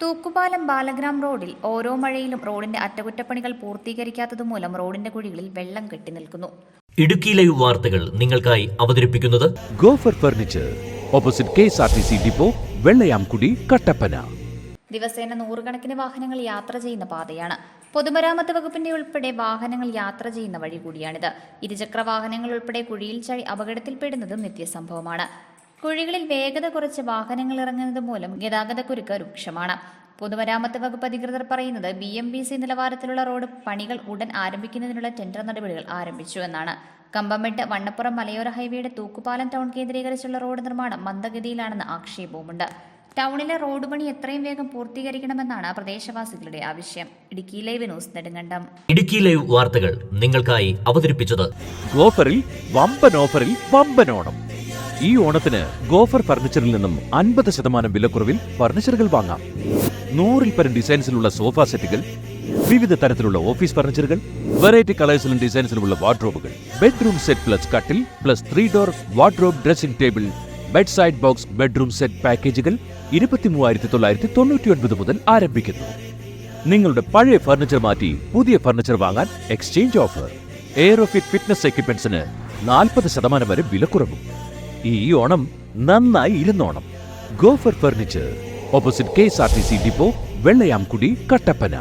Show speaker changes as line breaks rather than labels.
തൂക്കുപാലം ബാലഗ്രാം റോഡിൽ ഓരോ മഴയിലും റോഡിന്റെ അറ്റകുറ്റപ്പണികൾ പൂർത്തീകരിക്കാത്തതുമൂലം റോഡിന്റെ കുഴികളിൽ വെള്ളം കെട്ടിനിൽക്കുന്നു.
ഇടുക്കി ലൈവ് വാർത്തകൾ നിങ്ങൾക്കായി അവതരിപ്പിക്കുന്നത്
gopher furniture, opposite KSRTC depot, Vellayamkudi, Kattappana.
ദിവസേന നൂറുകണക്കിന് വാഹനങ്ങൾ യാത്ര ചെയ്യുന്ന പാതയാണ്. പൊതുമരാമത്ത് വകുപ്പിന്റെ ഉൾപ്പെടെ വാഹനങ്ങൾ യാത്ര ചെയ്യുന്ന വഴി കൂടിയാണിത്. ഇരുചക്ര വാഹനങ്ങൾ ഉൾപ്പെടെ കുഴിയിൽ ചാടി അപകടത്തിൽപ്പെടുന്നതും നിത്യസംഭവമാണ്. കുഴികളിൽ വേഗത കുറച്ച് വാഹനങ്ങൾ ഇറങ്ങുന്നത് മൂലം ഗതാഗതക്കുരുക്ക് രൂക്ഷമാണ്. പൊതുമരാമത്ത് വകുപ്പ് അധികൃതർ പറയുന്നത് BMBC നിലവാരത്തിലുള്ള റോഡ് പണികൾ ഉടൻ ആരംഭിക്കുന്നതിനുള്ള ടെൻഡർ നടപടികൾ ആരംഭിച്ചു എന്നാണ്. കമ്പമെട്ട് വണ്ണപ്പുറം മലയോര ഹൈവേയുടെ തൂക്കുപാലം ടൗൺ കേന്ദ്രീകരിച്ചുള്ള റോഡ് നിർമ്മാണം മന്ദഗതിയിലാണെന്ന് ആക്ഷേപവുമുണ്ട്. ടൗണിലെ റോഡ് പണി എത്രയും വേഗം പൂർത്തീകരിക്കണമെന്നാണ് പ്രദേശവാസികളുടെ ആവശ്യം. Idukki live news Nedumkandam.
Idukki live വാർത്തകൾ നിങ്ങൾക്കായി അവതരിപ്പിച്ചത്
ഗോഫറിൽ വമ്പൻ ഓഫറിൽ വമ്പൻ ഓണം. ഈ ഓണത്തിന് ഗോഫർ ഫർണിച്ചറിൽ നിന്നും 50% വിലക്കുറവിൽ ഫർണിച്ചറുകൾ വാങ്ങാം. 100-ൽ പരം ഡിസൈൻസിലുള്ള സോഫ സെറ്റുകൾ, വിവിധ തരത്തിലുള്ള ഓഫീസ് ഫർണിച്ചറുകൾ, വെറൈറ്റി കളേഴ്സിലും ഡിസൈൻസിലുമുള്ള വാർഡ്രോബുകൾ, ബെഡ്റൂം സെറ്റ് പ്ലസ് കട്ടിൽ plus 3 door wardrobe, dressing table, bed side box, bedroom set പാക്കേജുകൾ 23,999 മുതൽ ആരംഭിക്കുന്നു. നിങ്ങളുടെ പഴയ ഫർണിച്ചർ മാറ്റി പുതിയ ഫർണിച്ചർ വാങ്ങാൻ എക്സ്ചേഞ്ച് ഓഫർ. എയറോഫിറ്റ് ഫിറ്റ്നസ് എക്യുപ്മെന്റ്സിന് 40% വരെ വിലക്കുറവും. ഈ ഓണം നന്നായി ഇരുന്നോണം. ഗോഫർ furniture, opposite KSRTC depot, Vellayamkudi, Kattappana.